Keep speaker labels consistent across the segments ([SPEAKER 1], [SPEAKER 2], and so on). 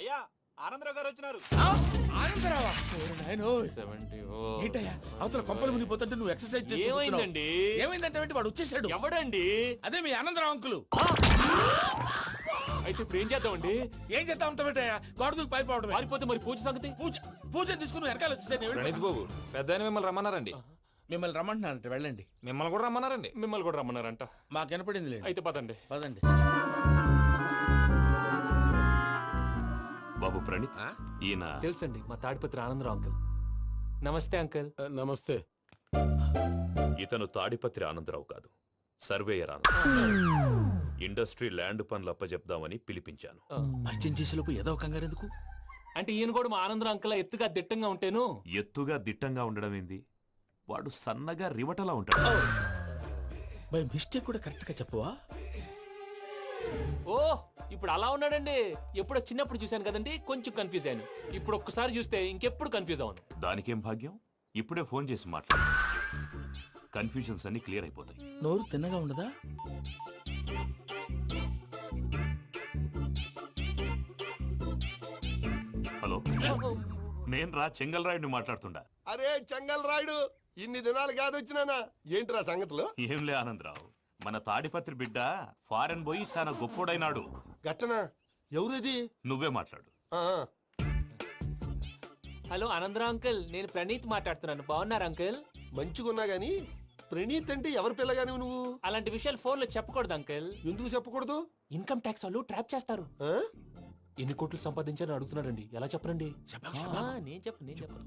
[SPEAKER 1] అయ్యా ఆనందరావు గారు వచ్చినారు.
[SPEAKER 2] ఆనందరావా? ఏంటయ్యా అవతల కొంపలు మునిగిపోతుంటే నువ్వు ఎక్సర్సైజ్ చేస్తున్నావు? ఏమైందంటే వాడు వచ్చేసాడు.
[SPEAKER 1] ఎవడండి?
[SPEAKER 2] అదే మీ ఆనందరావు అంకులు.
[SPEAKER 1] అయితే ఇప్పుడు ఏం చేద్దామండి?
[SPEAKER 2] ఏం చేస్తా ఉంటావేటయ్యా? గోడ దూకి పైపోవడం.
[SPEAKER 1] పారిపోతే మరి పూజ సంగతి?
[SPEAKER 2] పూజ తీసుకుని వెనకాల వచ్చేసాను.
[SPEAKER 3] ప్రణీత్ బాబు పెద్ద మిమ్మల్ని రమ్మన్నారండి.
[SPEAKER 2] మిమ్మల్ని రమ్మంటున్నారంట, వెళ్ళండి.
[SPEAKER 3] మిమ్మల్ని కూడా రమ్మన్నారండి.
[SPEAKER 1] మిమ్మల్ని కూడా రమ్మన్నారంట.
[SPEAKER 2] మాకు వినపడింది లేదు.
[SPEAKER 1] అయితే పదండి.
[SPEAKER 2] పదండి.
[SPEAKER 4] బాబు ప్రణీత్, ఈయన
[SPEAKER 1] తెలుసండి, మా తాడిపత్రి ఆనందరావు అంకుల్. నమస్తే అంకుల్.
[SPEAKER 2] నమస్తే.
[SPEAKER 4] ఇతను తాడిపత్రి ఆనందరావు కాదు, సర్వేయర్ ఆనందరావు. ఇండస్ట్రీ ల్యాండ్ పనులు అప్పజెప్దామని పిలిపించాను.
[SPEAKER 2] పరిచయం చేసేలోపు ఏదో కంగారు ఎందుకు?
[SPEAKER 1] అంటే ఈయన కూడా మా ఆనందరావు అంకుల్ ఎత్తుగా దిట్టంగా ఉంటేను.
[SPEAKER 4] ఎత్తుగా దిట్టంగా ఉండడం ఏంది? వాడు సన్నగా రివటలా ఉంటాడు.
[SPEAKER 2] బై మిస్టేక్ కూడా కరెక్ట్ గా చెప్పవా?
[SPEAKER 1] ఓ ఇప్పుడు అలా ఉన్నాడండి. ఎప్పుడో చిన్నప్పుడు చూశాను కదండి, కొంచెం కన్ఫ్యూజ్ అయ్యాను. ఇప్పుడు ఒక్కసారి చూస్తే ఇంకెప్పుడు కన్ఫ్యూజ్ అవ్వను.
[SPEAKER 4] దానికేం భాగ్యం, ఇప్పుడే ఫోన్ చేసి మాట్లాడు. కన్ఫ్యూజన్స్ అన్ని క్లియర్ అయిపోతాయి.
[SPEAKER 2] నోరు తిన్నగా ఉండదా?
[SPEAKER 4] హలో, నేను రా చెంగల్ రాయుడిని మాట్లాడుతుండా.
[SPEAKER 5] అరే చెంగల్ రాయుడు, ఇన్ని దినాలు కాదు వచ్చినానా? ఏంట్రా సంగతులు?
[SPEAKER 4] ఏంలే ఆనందరావు, మన తాడిపత్రి బిడ్డ ఫారెన్ పోయి చాలా గొప్పోడైనాడు.
[SPEAKER 5] గట్టనా? ఎవరిది?
[SPEAKER 4] నువ్వే మాట్లాడు.
[SPEAKER 1] హలో ఆనందరావు అంకుల్, నేను ప్రణీత్ మాట్లాడుతున్నాను. బాగున్నారు అంకుల్?
[SPEAKER 5] మంచిగున్నా గాని ప్రణీత్ అంటే ఎవరి పిల్లగాని నువ్వు?
[SPEAKER 1] అలాంటి విషయాలు ఫోన్ లో చెప్పకూడదు అంకుల్.
[SPEAKER 5] ఎందుకు చెప్పకూడదు?
[SPEAKER 1] ఇన్కమ్ ట్యాక్స్ వాళ్ళు ట్రాప్ చేస్తారు.
[SPEAKER 5] ఆ?
[SPEAKER 1] ఎన్ని కోట్లు సంపాదించాలని అడుగుతున్నాడండి. ఎలా చెప్పరండి? నేను చెప్పను.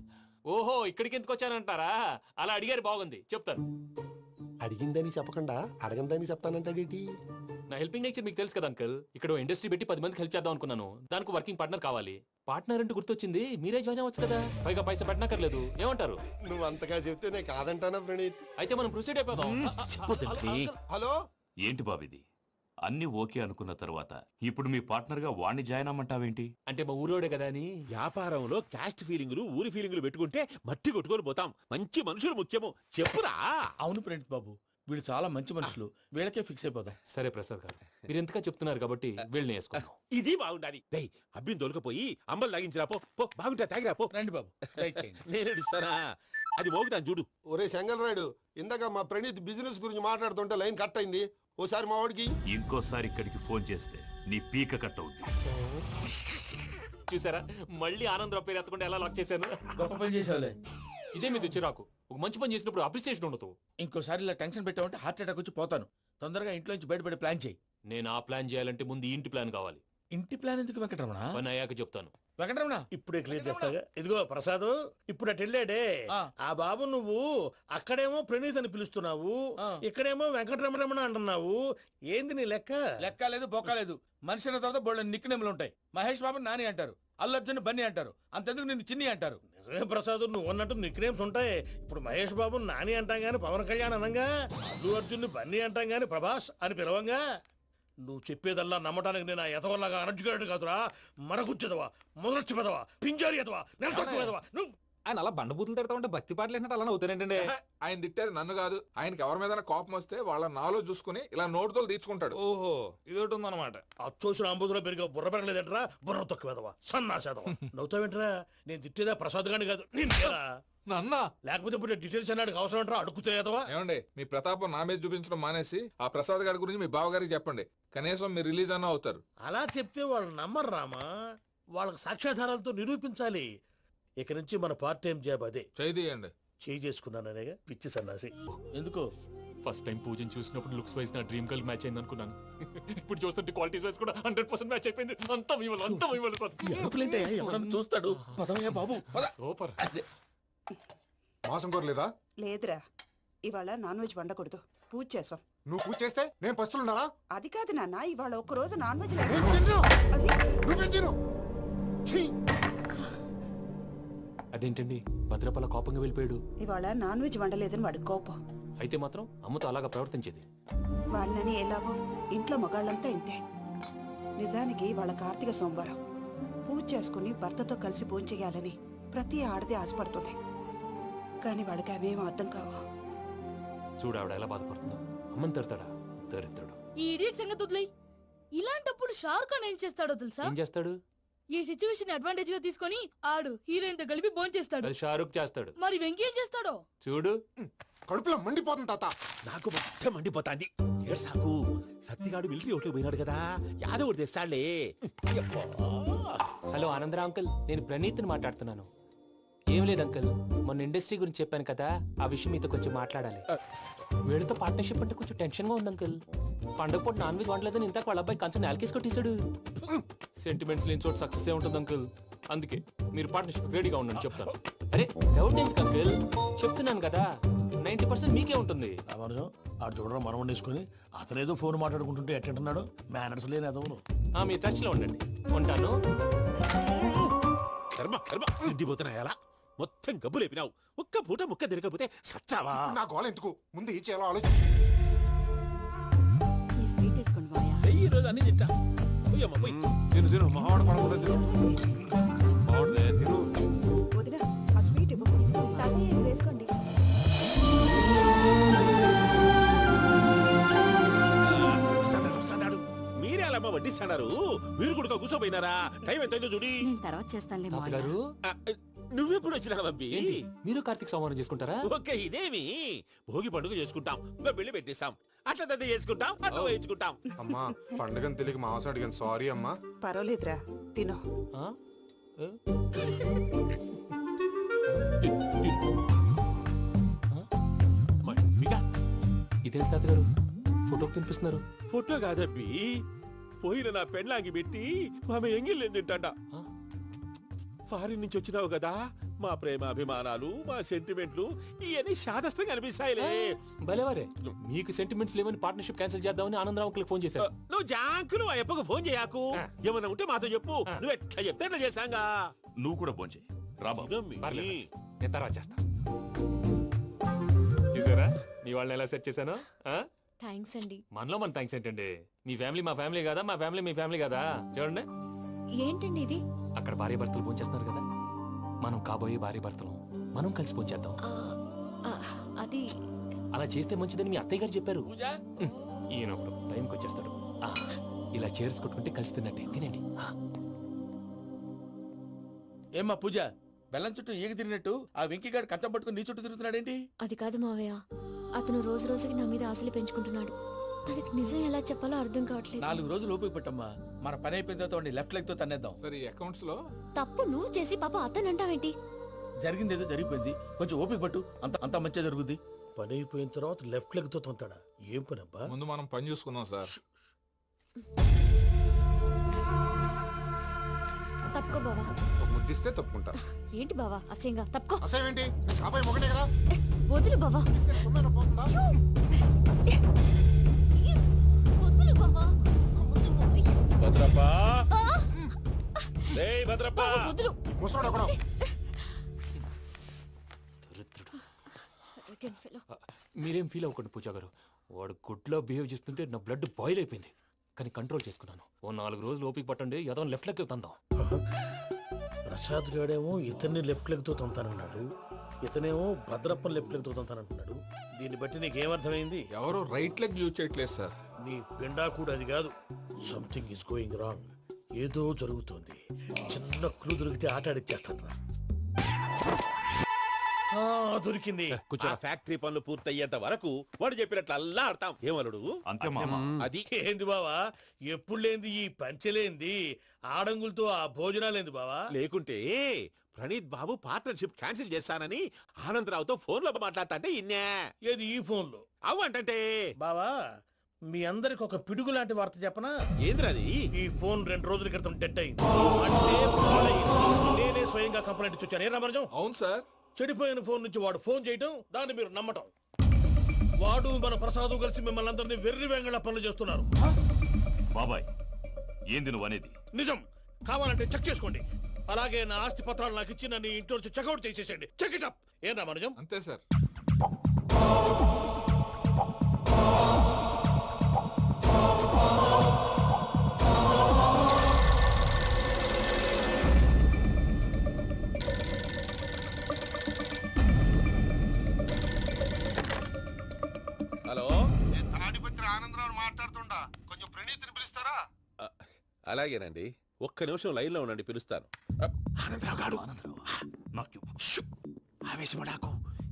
[SPEAKER 1] ఓహో, ఇక్కడికి ఎందుకు వచ్చానంటారా? అలా అడిగారు, బాగుంది, చెప్తాను.
[SPEAKER 5] అడిగిందని చెప్పకుండా అడగందని చెప్తానంటాడేటి?
[SPEAKER 1] నా హెల్పింగ్ నేచర్ మీకు తెలుసు కదా అంకుల్. ఇక్కడ ఇండస్ట్రీ పెట్టి 10 మందికి హెల్ప్ చేద్దాం అనుకున్నాను. దానికి వర్కింగ్ పార్ట్నర్ కావాలి. పార్ట్నర్ అంటే గుర్తొచ్చింది, మీరే జాయిన్ అవ్వచ్చు కదా. పైగా పైసా పెట్టనక్కర్లేదు. ఏమంటారు?
[SPEAKER 5] నువ్వు అంతగా చెప్తే నేను కాదంటానా ప్రణీత్?
[SPEAKER 1] అయితే మనం ప్రొసీడ్ అయిపోదాం.
[SPEAKER 5] హలో,
[SPEAKER 4] ఏంటి బాబిది? అన్ని ఓకే అనుకున్న తర్వాత ఇప్పుడు మీ పార్ట్నర్ గా వాణ్ణి జాయిన్ అమ్మంటావేంటి?
[SPEAKER 1] అంటే మా ఊరోడే కదా అని.
[SPEAKER 6] వ్యాపారంలో క్యాస్ట్ ఫీలింగులు, ఊరి ఫీలింగులు పెట్టుకుంటే మట్టి కొట్టుకొని పోతాం. మంచి మనుషులు ముఖ్యము. చెప్పురా.
[SPEAKER 2] అవును ప్రణీత్ బాబు, వీళ్ళు చాలా మంచి మనుషులు. వీళ్ళకే ఫిక్స్ అయిపోతాం.
[SPEAKER 1] సరే ప్రసాద్ గారు, మీరు ఎంతగా చెప్తున్నారు కాబట్టి వీళ్ళని వేసుకుందాం.
[SPEAKER 6] ఇది బాగుండాలి. డై అబ్బిని దొలకపోయి అంబలు తాగించిరా పో. పో బాగుంటా తాగిరా పో.
[SPEAKER 2] రండి బాబు, దయచేయండి.
[SPEAKER 6] నేను ఇస్తానా? అది మోగుతాను చూడు.
[SPEAKER 5] ఒరే చెంగల్ రాయుడు, ఇందాక మా ప్రణీత్ బిజినెస్ గురించి మాట్లాడుతుంటే లైన్ కట్ అయింది. ఓసారి మా వాడికి
[SPEAKER 4] ఇంకోసారి ఇక్కడికి ఫోన్ చేస్తే నీ పీక కట్ అవుద్ది.
[SPEAKER 1] చూసారా, మళ్ళీ ఆనందరావు పేరు ఎత్తకుండా ఎలా లాక్ చేశాను.
[SPEAKER 2] గొప్ప పని చేసేవాళ్ళే.
[SPEAKER 1] ఇదే మీద చిరాకు. ఒక మంచి పని చేసినప్పుడు అప్రిసియేషన్ ఉండదు.
[SPEAKER 2] ఇంకోసారి ఇలా టెన్షన్ పెట్టామంటే హార్ట్ అటాక్ వచ్చి పోతాను. తొందరగా ఇంట్లో నుంచి బయటపడే ప్లాన్ చేయి.
[SPEAKER 1] నేను ఆ ప్లాన్ చేయాలంటే ముందు ఇంటి ప్లాన్ కావాలి.
[SPEAKER 2] ఇంటి ప్లాన్ ఎందుకు వెంకటరమణ?
[SPEAKER 1] పని అయ్యాక చెప్తాను.
[SPEAKER 2] వెంకటరమణ
[SPEAKER 7] ఇప్పుడే క్లియర్ చేస్తాగా. ఇదిగో ప్రసాద్, ఇప్పుడు అటు వెళ్ళాడే ఆ బాబు, నువ్వు అక్కడేమో ప్రణీత్ అని పిలుస్తున్నావు, ఇక్కడేమో వెంకటరమణ అంటున్నావు. ఏంది నీ లెక్క?
[SPEAKER 2] లెక్క లేదు, బొక్క లేదు. మనిషి అన్న తర్వాత బోళ్ళ నిక్నెములు ఉంటాయి. మహేష్ బాబు నాని అంటారు, అల్లు అర్జున్ బన్నీ అంటారు, అంతెందుకు నిన్ను చిన్ని అంటారు.
[SPEAKER 7] నిజమే ప్రసాద్, నువ్వు అన్నట్టు నిక్నేమ్స్ ఉంటాయి. ఇప్పుడు మహేష్ బాబు నాని అంటాం గాని పవన్ కళ్యాణ్ అనంగా, అల్లు అర్జున్ బన్నీ అంటాం గాని ప్రభాస్ అని పిలవంగా. నువ్వు చెప్పేదల్లా నమ్మటానికి నేను ఎతవల్లాగా అనర్జుకేటెడ్ కాదురా. మరగుచ్చదవా, మొదలచ్చి పెదవా, పింజారి ఎదవా, నెలసొక్కు పెదవా. నువ్వు
[SPEAKER 3] ఆయన అలా బండబూతులు తిడతా ఉంటే భక్తి పాటలు ఏంటంటే అలా అవుతానంటే.
[SPEAKER 8] ఆయన తిట్టేది నన్ను కాదు, ఆయనకి ఎవరి మీద కోపం వస్తే వాళ్ళ నాలో చూసుకుని ఇలా నోటుతో తీర్చుకుంటాడు.
[SPEAKER 3] ఓహో, ఇదొకటి ఉందన్నమాట.
[SPEAKER 7] అచ్చోసిన అంబుధులో పెరిగే బుర్ర పెరగలేదంటరా. బుర్ర తొక్కు వెదవా, సన్నాసేదవా. నవ్వుతావేంట్రా? నేను తిట్టేదా ప్రసాద్ గాని కాదు, నిన్నేరా.
[SPEAKER 8] నన్నా?
[SPEAKER 7] లేకపోతే ఇప్పుడు డీటెయిల్స్ అన్నాడు అవసరం అంటారా? అడుగుతాయేదవా.
[SPEAKER 8] ఏమండి, మీ ప్రతాపం నా మీద చూపించడం మానేసి ఆ ప్రసాద్ గారి గురించి మీ బావగారికి చెప్పండి. కనీసం మీరు రిలీజ్ అన్న అవుతారు.
[SPEAKER 7] అలా చెప్తే వాళ్ళు నమ్మరు రామా. వాళ్ళకి సాక్ష్యాధారాలతో నిరూపించాలి. ఇక నుంచి మన పార్ట్ టైం జాబ్ అదే.
[SPEAKER 8] చేయండి.
[SPEAKER 7] చేయి చేసుకున్నాననేగా పిచ్చి సన్నాసి.
[SPEAKER 2] ఎందుకు?
[SPEAKER 1] ఫస్ట్ టైం పూజను చూసినప్పుడు లుక్స్ వైజ్ నా డ్రీమ్ గర్ల్ మ్యాచ్ అయింది అనుకున్నాను. ఇప్పుడు చూస్తుంటే క్వాలిటీస్ వైజ్ కూడా 100% మ్యాచ్ అయిపోయింది. అంతా ఇవ్వాలి సార్.
[SPEAKER 2] ఎవడన్నా చూస్తాడు. పదవయ్యా బాబు, పద.
[SPEAKER 1] సూపర్.
[SPEAKER 5] మాసం కోరలేదా?
[SPEAKER 9] లేదురా, ఇవాళ నాన్ వెజ్ వండకూడదు. పూజ చేసాం.
[SPEAKER 5] నువ్వు పూజ చేస్తే నేను పస్తులున్నానా?
[SPEAKER 9] అది కాదు నాన్న, ఇవాళ ఒక్క రోజు నాన్ వెజ్
[SPEAKER 1] అదేంటండి భద్రపల కోపంగా వెళ్ళిపోయాడు?
[SPEAKER 9] ఇవాళ నాన్ వెజ్ వండలేదని వాడి కోపం.
[SPEAKER 1] అయితే మాత్రం అమ్మతో అలాగా ప్రవర్తించేది.
[SPEAKER 9] వాడినని ఎలాగో ఇంట్లో మగాళ్ళంతా ఇంతే. నిజానికి వాళ్ళ కార్తీక సోమవారం పూజ చేసుకుని భర్తతో కలిసి పూజ చేయాలని ప్రతి ఆడది ఆశపడుతుంది. కానీ వాడికి అవేం అర్థం కావు.
[SPEAKER 1] చూడు ఆవిడ ఎలా బాధపడుతుందో. అమ్మని తిడతాడా? దరిద్రుడు.
[SPEAKER 10] ఈ ఇడియట్ సంగతి వదిలేయ్. ఇలాంటప్పుడు షారుఖ్ ఖాన్ ఏం చేస్తాడో తెలుసా?
[SPEAKER 1] ఏం చేస్తాడు?
[SPEAKER 10] ఈ సిచ్యువేషన్ అడ్వాంటేజ్ గా తీసుకొని ఆడు హీరోయిన్ తో కలిపి భోంచేస్తాడు.
[SPEAKER 1] అది షారుఖ్ చేస్తాడు.
[SPEAKER 10] మరి వెంకీ ఏం చేస్తాడో
[SPEAKER 1] చూడు.
[SPEAKER 5] కడుపులో మండిపోతుంది తాత.
[SPEAKER 6] నాకు మొత్తం మండిపోతాంది. ఏడు సాకు సత్తిగాడు మిలిటరీ ఓట్లు పోయినాడు కదా, యాదవ్ ఒకటి తెస్తాడులే.
[SPEAKER 1] హలో ఆనందరావు అంకుల్, నేను ప్రణీత్ని మాట్లాడుతున్నాను. ఏం లేదు అంకుల్, మొన్న ఇండస్ట్రీ గురించి చెప్పాను కదా, ఆ విషయం మీతో కొంచెం మాట్లాడాలి. వీడితో పార్ట్నర్షిప్ అంటే కొంచెం టెన్షన్ గా ఉంది అంకుల్. పండగ పూట నాన్ వెజ్ వండలేదని ఇంతకు వాళ్ళ అబ్బాయి కంచెం నేలకేసి కొట్టేశాడు. సెంటిమెంట్స్ లేని చోట సక్సెస్ ఏ ఉంటుంది అంకుల్. అందుకే మీరు పార్ట్నర్షిప్ రెడీగా ఉండండి చెప్తాను. అరే డౌట్ ఎందుకు అంకుల్, చెప్తున్నాను కదా 90% మీకే ఉంటుంది.
[SPEAKER 7] రామానుజం ఆడు చూడడం మనం వండేసుకుని అతనేదో ఫోన్ మాట్లాడుకుంటుంటే ఎట్టంటున్నాడు. మేనర్స్ లేని అదవును.
[SPEAKER 1] మీరు టచ్ లో ఉండండి. ఉంటాను.
[SPEAKER 6] కర్మ కర్మ తిండిపోతున్నా ఎలా మొత్తం గబ్బు లేపినావు. ఒక్క పూట ముక్క తిరగకపోతే సచ్చావా?
[SPEAKER 5] నా గోల ఎందుకు, ముందు ఏం చేయాలో ఆలోచించు.
[SPEAKER 10] ఈ స్వీట్ వేసుకోండి బాయా.
[SPEAKER 6] ఈ రోజు అన్ని తింటా. పోయమ్మ పోయి.
[SPEAKER 3] తిను తిను మావాడు పడకుండా తిను. మావాడులే తిను.
[SPEAKER 9] వదిన ఆ స్వీట్ ఇవ్వు.
[SPEAKER 10] తాతయ్య వేసుకోండి.
[SPEAKER 6] వస్తాడు. మీరే అలా వడ్డిస్తాడారు. మీరు కూడా కూర్చోపోయినారా? టైం ఎంతైందో చూడి.
[SPEAKER 10] నేను తర్వాత చేస్తానులే
[SPEAKER 1] తాతగారు
[SPEAKER 6] నువ్వెప్పుడు వచ్చినా బంబి?
[SPEAKER 1] ఏంటి మీరు కార్తీక్ సంహారం చేసుకుంటారా?
[SPEAKER 6] ఓకే, ఇదేమి భోగి పండుగ చేసుకుంటాం, ఇంకా పెళ్లి పెట్టిస్తాం, అట్లా దద్ద చేసుకుంటాం, అట్లా వేయించుకుంటాం.
[SPEAKER 5] అమ్మా పండుగని తెలియక మాంసం అడిగాను, సారీ అమ్మా.
[SPEAKER 9] పర్వాలేదురా, తినో.
[SPEAKER 1] ఆ? ఏ? ఇదేంటి తాతగారు ఫోటోకి తినిపిస్తున్నారు?
[SPEAKER 6] ఫోటో కాదబ్బి, పోయిన నా పెళ్ళాంగి పెట్టి ఆమె ఎంగిల్లేం తింటాడ. ఫారిన్ నుంచి వచ్చినావు కదా, మా ప్రేమ అభిమానాలు, మా సెంటిమెంట్లు ఇవన్నీ శాదస్తంగా అనిపిస్తాయిలే.
[SPEAKER 1] భలేవారే, మీకు సెంటిమెంట్స్ లేవని పార్ట్నర్షిప్ క్యాన్సిల్ చేద్దామని ఆనందరావు అంకుల్ ఫోన్ చేశారు.
[SPEAKER 6] నువ్వు జాంకులు ఆ అప్పకు ఫోన్ చేయకు. ఏమన్నా ఉంటే మాతో చెప్పు. నువ్వు ఎట్లా చెప్తే ఎట్లా చేశాంగా.
[SPEAKER 4] నువ్వు కూడా భోంచే రాబా.
[SPEAKER 1] పర్లేదు, నేను తర్వాత చేస్తా. చూసారా మీ వాళ్ళని ఎలా సెట్ చేశాను?
[SPEAKER 10] థ్యాంక్స్ అండి.
[SPEAKER 1] మనలో మన థ్యాంక్స్ ఏంటండి, మీ ఫ్యామిలీ మా ఫ్యామిలీ కదా, మా ఫ్యామిలీ మీ ఫ్యామిలీ కదా. చూడండి,
[SPEAKER 10] ఏంటండి ఇది?
[SPEAKER 1] అక్కడ భార్య భర్తలు భోంచేస్తున్నారు కదా, మనం కాబోయే భార్య భర్తలు మనం కలిసి భోంచేద్దాం.
[SPEAKER 10] అది
[SPEAKER 1] అలా చేస్తే మంచిదని మీ అత్తయ్య గారు చెప్పారు.
[SPEAKER 2] పూజ
[SPEAKER 1] ఈయన ఒకడు టైంకి వచ్చేస్తాడు. ఇలా చేర్స్ కొట్టుకుంటే కలిసి తిన్నట్టే. తినండి.
[SPEAKER 2] ఏమ్మా పూజ, బెల్లం చుట్టూ ఈగ తిరిగినట్టు ఆ వెంకీగాడు కట్టం పట్టుకుని నీ చుట్టూ తిరుగుతున్నాడేంటి?
[SPEAKER 10] అది కాదు మావయ్య, అతను రోజు రోజుకి నా మీద ఆశలు పెంచుకుంటున్నాడు. తనకి నిజం ఎలా చెప్పాలో అర్థం కావట్లేదు.
[SPEAKER 2] 4 రోజులు ఓపిక పట్టమ్మా, మన పని అయిపోయిన తర్వాత లెఫ్ట్ లెగ్ తో తన్నేద్దాం.
[SPEAKER 8] సరే అకౌంట్స్ లో
[SPEAKER 10] తప్పు నువ్వు చేసి పాప అతను అంటావేంటి?
[SPEAKER 2] జరిగింది ఏదో జరిగిపోయింది, కొంచెం ఓపిక పట్టు, అంత మంచిగా జరుగుద్ది.
[SPEAKER 7] పని అయిపోయిన తర్వాత లెఫ్ట్ లెగ్ తో తొంతాడా? ఏం పని అబ్బా?
[SPEAKER 8] ముందు మనం పని చూసుకుందాం సార్.
[SPEAKER 10] తప్పుకో బావా.
[SPEAKER 5] ఒక ముద్దిస్తే తప్పుకుంటా.
[SPEAKER 10] ఏంటి బావా అసహ్యంగా? తప్పుకో.
[SPEAKER 5] అసేమేంటి, కాబోయే మొగనే కదా.
[SPEAKER 10] వదులు బావా.
[SPEAKER 5] సొమ్మేనా పోతుందా?
[SPEAKER 10] వదులు బావా.
[SPEAKER 6] భద్రప్పా, రేయ్ భద్రప్పా.
[SPEAKER 10] వదులు.
[SPEAKER 5] ముసలోడు ఒకడు.
[SPEAKER 1] మీరేం ఫీల్ అవ్వకండి పూజా గారు, వాడు గుడ్లో బిహేవ్ చేస్తుంటే నా బ్లడ్ బాయిల్ అయిపోయింది. కానీ కంట్రోల్ చేసుకున్నాను. ఓ 4 రోజులు ఓపిక పట్టండి, ఏదో లెఫ్ట్ లెగ్ తందాం.
[SPEAKER 7] ప్రసాద్ గాడేమో ఇతన్ని లెఫ్ట్ లెగ్ తో తొంతానన్నాడు, ఇతనేమో భద్రప్ప లెఫ్ట్ లెగ్ తో తొంతానంటున్నాడు. దీన్ని బట్టి నీకేమర్థమైంది?
[SPEAKER 8] ఎవరు రైట్ లెగ్ యూజ్ చేయట్లేదు సార్.
[SPEAKER 7] నీ పిండా కూడా అది కాదు. Something is going wrong. ఏదో జరుగుతోంది. చిన్న క్లూ దొరికితే ఆట ఆడిచ్చేస్తాను రా. దొరికింది.
[SPEAKER 6] ఆ ఫ్యాక్టరీ పనులు పూర్తయ్యేంత వరకు వాడు చెప్పినట్లు అల్లా ఆడతాం. ఏమలుడు?
[SPEAKER 4] అంతే మామ.
[SPEAKER 6] అది
[SPEAKER 7] ఏంది బావా, ఎప్పుడు లేంది ఈ పంచలేంది, ఆడంగులతో ఆ భోజనాలేంది బావా?
[SPEAKER 6] లేకుంటే ప్రణీత్ బాబు పార్ట్నర్షిప్ క్యాన్సిల్ చేస్తానని ఆనందరావుతో ఫోన్ లో మాట్లాడతాంటే ఇన్నే.
[SPEAKER 7] ఏది ఈ ఫోన్ లో?
[SPEAKER 6] అవ్వంటే
[SPEAKER 7] బావా, మీ అందరికి ఒక పిడుగు లాంటి వార్త చెప్పనా?
[SPEAKER 6] ఏంద్రది?
[SPEAKER 7] ఈ ఫోన్ 2 రోజుల క్రితం డెడ్ అయింది. అంటే పాడైంది. నేనే స్వయంగా కంప్లైంట్ ఇచ్చాను. ఏ రామరాజం?
[SPEAKER 8] అవును సార్.
[SPEAKER 7] చెడిపోయిన ఫోన్ నుంచి వాడు ఫోన్ చేయటం, దాన్ని మీరు నమ్మటం. వాడు మన ప్రసాదు కలిసి మిమ్మల్ని అందరినీ వెర్రి వెంగళ పనులు చేస్తున్నారు.
[SPEAKER 4] బాబాయ్ ఏంది నువ్వు అనేది?
[SPEAKER 7] నిజం. కావాలంటే చెక్ చేసుకోండి. అలాగే నా ఆస్తి పత్రాలు నాకు ఇచ్చి నన్ను ఇంట్లో నుంచి చెక్అౌట్ చేసేసండి. Check it up. ఏం రామరాజం?
[SPEAKER 8] అంతే సార్.
[SPEAKER 6] హలో,
[SPEAKER 5] నేను తాడిపత్రి ఆనందరావు మాట్లాడుతుండా, కొంచెం ప్రణీతిని పిలుస్తారా?
[SPEAKER 6] అలాగేనండి. ఒక్క నిమిషం లైన్లో ఉండండి, పిలుస్తాను.
[SPEAKER 3] ఆనందరావు గాడు ఆవేశపడాకు.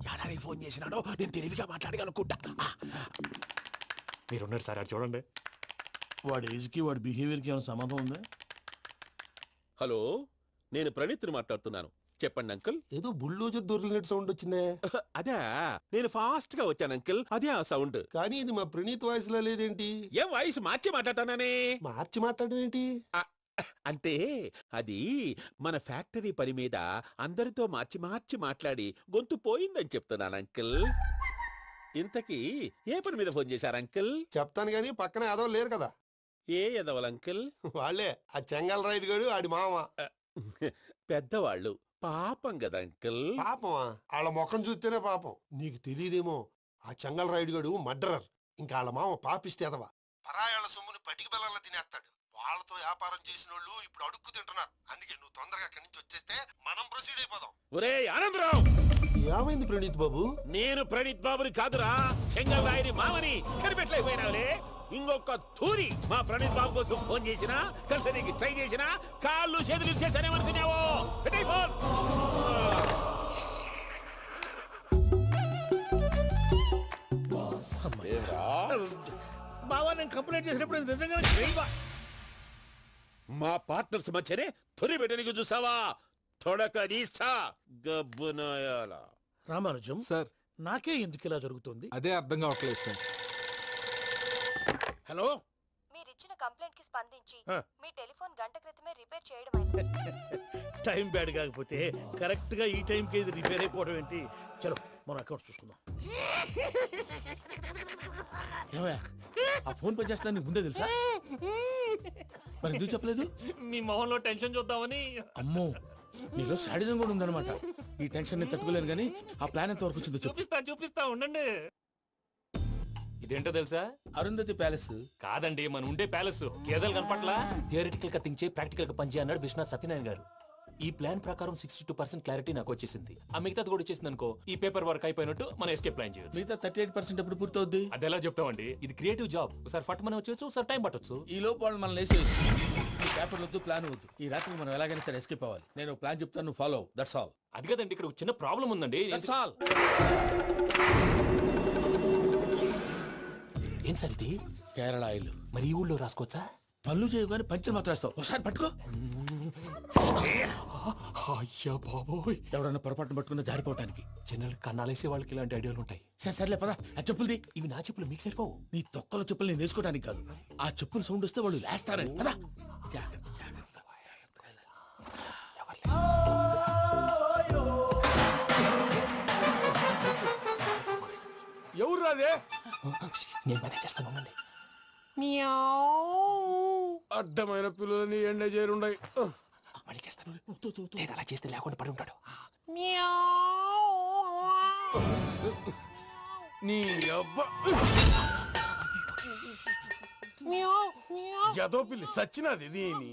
[SPEAKER 3] యాదానికి ఫోన్ చేసినాడో నేను తెలివిగా మాట్లాడగలనుకుంటా.
[SPEAKER 1] మీరున్నారు సార్, అది చూడండి.
[SPEAKER 7] వాడి ఏజ్కి వాడి బిహేవియర్కి ఏమైనా సంబంధం ఉందా?
[SPEAKER 6] హలో, నేను ప్రణీత్ని మాట్లాడుతున్నాను. చెప్పండి అంకుల్.
[SPEAKER 5] ఏదో బుల్డోజర్ దొరికినట్టు సౌండ్ వచ్చిందే.
[SPEAKER 6] అదే, నేను ఫాస్ట్ గా వచ్చాను అంకుల్, అదే ఆ సౌండ్.
[SPEAKER 5] కానీ ఇది మా ప్రణీత్ వాయిస్ లో లేదేంటి?
[SPEAKER 6] ఏం వాయిస్ మార్చి మాట్లాడతానని?
[SPEAKER 5] మార్చి మాట్లాడడం ఏంటి?
[SPEAKER 6] అంటే అది మన ఫ్యాక్టరీ పని మీద అందరితో మార్చి మార్చి మాట్లాడి గొంతు పోయిందని చెప్తున్నాను అంకుల్. ఇంతకీ ఏ పని మీద ఫోన్ చేశారు అంకుల్?
[SPEAKER 5] చెప్తాను గానీ పక్కన ఏదో లేరు కదా.
[SPEAKER 6] ఏ ఎదవల్ అంకుల్?
[SPEAKER 5] వాళ్ళే ఆ చెంగల్ రైడ్ గడు ఆడి మామ.
[SPEAKER 6] పెద్దవాళ్ళు, పాపం కదా అంకుల్.
[SPEAKER 5] పాపమా? వాళ్ళ ముఖం చూస్తేనే పాపం. నీకు తెలియదేమో, ఆ చెంగల్ రైడ్ గడు మర్డరర్. ఇంకా వాళ్ళ మామ పాపిస్తేదవా. పరాయాళ్ళ సొమ్ముని పటికి బెల్లంలో తినేస్తాడు. వాళ్ళతో వ్యాపారం చేసిన వాళ్ళు ఇప్పుడు అడుక్కు తింటున్నారు. అందుకే నువ్వు తొందరగా అక్కడి నుంచి వచ్చేస్తే మనం ప్రొసీడ్ అయిపోదాం.
[SPEAKER 6] ఒరే ఆనందరావు!
[SPEAKER 5] ఏమైంది ప్రణీత్ బాబు?
[SPEAKER 6] నేను ప్రణీత్ బాబుని కాదురా, సెంగల్ రాయని మామని. కనిపెట్టలేకపోయినావులే. ఇంకొక తూరి మా ప్రణీత్ బాబు కోసం ఫోన్ చేసినా, కలిసి ట్రై చేసినా కాళ్ళు చేతులు చేశానేమనుకున్నావో. పెట్టేయ్ ఫోన్.
[SPEAKER 7] బావా, నేను కంప్లైంట్ చేసినప్పుడు ఇది నిజంగానే చేయవా?
[SPEAKER 6] మా పార్ట్నర్స్ మధ్యనే తొలి పెట్టడానికి చూసావా? తొడక నీస్తా గబ్బునాయాల.
[SPEAKER 7] రామానుజం
[SPEAKER 8] సార్,
[SPEAKER 7] నాకే ఎందుకు ఇలా జరుగుతుంది?
[SPEAKER 8] అదే అర్థం కావట్లేదు సార్.
[SPEAKER 7] హలో,
[SPEAKER 10] మీరిచ్చిన కంప్లైంట్ కి స్పందించి
[SPEAKER 7] ఆ.
[SPEAKER 10] మీ టెలిఫోన్ గంట క్రితమే రిపేర్ చేయడం అయింది.
[SPEAKER 7] టైం బ్యాడ్ కాకపోతే కరెక్ట్ గా ఈ టైంకి ఇది రిపేర్ అయిపోవడం ఏంటి? చలో మన అకౌంట్ చూసుకుందాం. ఏమయ్య, ఆ ఫోన్ పని చేస్తున్నా నీకు ముందే తెలుసా? మరి ఎందుకు చెప్పలేదు?
[SPEAKER 1] మీ మొహంలో టెన్షన్ చూద్దామని.
[SPEAKER 7] అమ్మో, నీలో శాడిజం కూడా ఉందన్నమాట. ఈ టెన్షన్ ని తట్టుకోలేను కానీ ఆ ప్లాన్ ఎంత వరకు వచ్చిందో చెప్పు.
[SPEAKER 1] చూపిస్తా ఉండండి. ఇదేంటో తెలుసా?
[SPEAKER 7] అరుంధతి ప్యాలెస్
[SPEAKER 1] కాదండి, మన ఉండే ప్యాలెస్. గేదెలు కనపట్లా? థియరిటికల్ గా థింక్ చేయి, ప్రాక్టికల్ గా పనిచేయి అన్నాడు విశ్వనాథ్ సత్యనారాయణ గారు. ఈ ప్లాన్ ప్రకారం 62% క్లారిటీ నాకు వచ్చేసింది. ఆ మిగతాది కూడా వచ్చేసింది అనుకో, ఈ పేపర్ వర్క్ అయిపోయినట్టు మనం ఎస్కేప్ ప్లాన్ చేయొచ్చు.
[SPEAKER 7] మిగతా 38% ఎప్పుడు పూర్తవుద్ది?
[SPEAKER 1] అది ఎలా చెప్తామండి? ఇది క్రియేటివ్ జాబ్. ఒకసారి ఫట్ మనం వచ్చేచ్చు, ఒకసారి టైం పట్టొచ్చు.
[SPEAKER 7] ఈ లోపు వాళ్ళు మనం లేసేయచ్చు. ఈ పేపర్ వద్దు, ప్లాన్ వద్దు. ఈ రాత్రికి మనం ఎలాగైనా సరే ఎస్కేప్ అవ్వాలి. నేను ప్లాన్ చెప్తాను, నువ్వు ఫాలో. That's all.
[SPEAKER 1] అది కదండి, ఇక్కడ ఒక చిన్న ప్రాబ్లం ఉందండి.
[SPEAKER 7] That's all.
[SPEAKER 1] ఏం సార్ ఇది?
[SPEAKER 7] కేరళ ఆయిల్.
[SPEAKER 1] మరి ఈ ఊళ్ళో రాసుకోవచ్చా?
[SPEAKER 7] పనులు చేయగానే పంచర్ మాత్రం వేస్తావు. ఒకసారి పట్టుకో.
[SPEAKER 1] అయ్యా బాబోయ్,
[SPEAKER 7] ఎవడన్నా పొరపాటున పట్టుకున్న జారిపోవటానికి.
[SPEAKER 1] జనరల్ కన్నాలేసే వాళ్ళకి ఇలాంటి ఐడియాలు ఉంటాయి.
[SPEAKER 7] సర్లే పదా, ఆ చెప్పులది.
[SPEAKER 1] ఇవి నా చెప్పులు మీకు సరిపోవు.
[SPEAKER 7] నీ తొక్కల చెప్పులు నేను వేసుకోవడానికి కాదు, ఆ చెప్పులు సౌండ్ వస్తే వాళ్ళు లేస్తారని. పదా.
[SPEAKER 2] ఎవరు రాదే?
[SPEAKER 1] నేను మేనేజ్ చేస్తాను, ఉండండి.
[SPEAKER 2] అడ్డమైన పిల్లలని ఎండ చేరుండయి.
[SPEAKER 1] మళ్ళీ చేస్తాను. లేదు, అలా చేస్తే లేకుండా పడి ఉంటాడు.
[SPEAKER 2] నీ అబ్బా ఎదో పిల్లి సచ్చినది దీని.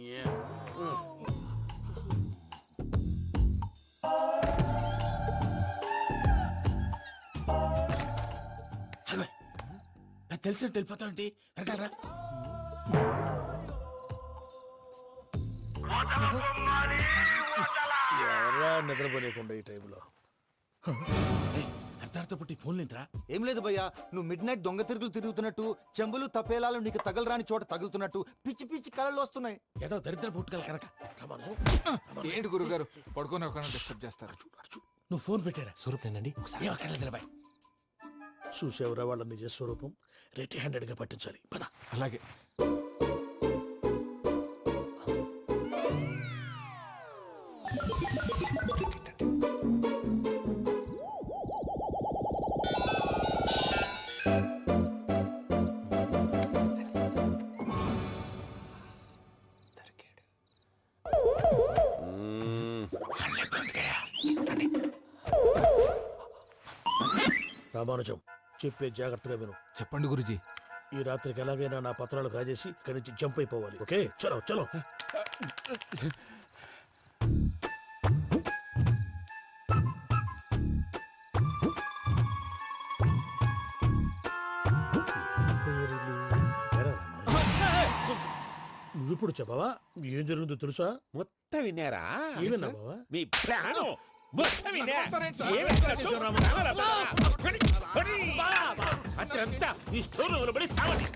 [SPEAKER 7] నాకు తెలిసినట్టు వెళ్ళిపోతావంటి. వెనకాలరా.
[SPEAKER 2] ఎవరా నిద్రపోలేకుండా ఈ టైంలో?
[SPEAKER 7] అర్ధార్థ పుట్టి ఫోన్ లేంట్రా.
[SPEAKER 11] ఏం లేదు భయ్యా, నువ్వు మిడ్ నైట్ దొంగ తిరుగులు తిరుగుతున్నట్టు, చెంబులు తపేలాలు నీకు తగలరాని చోట తగులుతున్నట్టు పిచ్చి పిచ్చి కళలు వస్తున్నాయి.
[SPEAKER 7] ఏదో దరిద్ర పుట్టుకల కనుక.
[SPEAKER 8] ఏంటి గురుగారు పడుకొని ఒక డిస్టర్బ్ చేస్తారు?
[SPEAKER 7] నువ్వు ఫోన్ పెట్టారా?
[SPEAKER 1] స్వరూపేనండి, ఒకసారి
[SPEAKER 7] ఏమక్కర్లేదు బాయ్. చూసేవరా వాళ్ళ నిజ స్వరూపం. రెట్టి హ్యాండెడ్ గా పట్టించాలి. పద.
[SPEAKER 8] అలాగే.
[SPEAKER 7] రామానుజం, చెప్పే జాగ్రత్తగా విను.
[SPEAKER 8] చెప్పండి గురుజీ.
[SPEAKER 7] ఈ రాత్రికి ఎలాగైనా నా పత్రాలు కాజేసి ఇక్కడి నుంచి జంప్ అయిపోవాలి. ఓకే, చలో చలో. ఇప్పుడు చెప్పవా ఏం జరుగుతుందో తెలుసా?
[SPEAKER 6] మొత్తం విన్నారా?
[SPEAKER 7] ఏమన్నా బావా?
[SPEAKER 6] మీ ప్రాణం మొత్తం విన్నా? అతనంతా ఈ స్టోర్ లో పడి సావని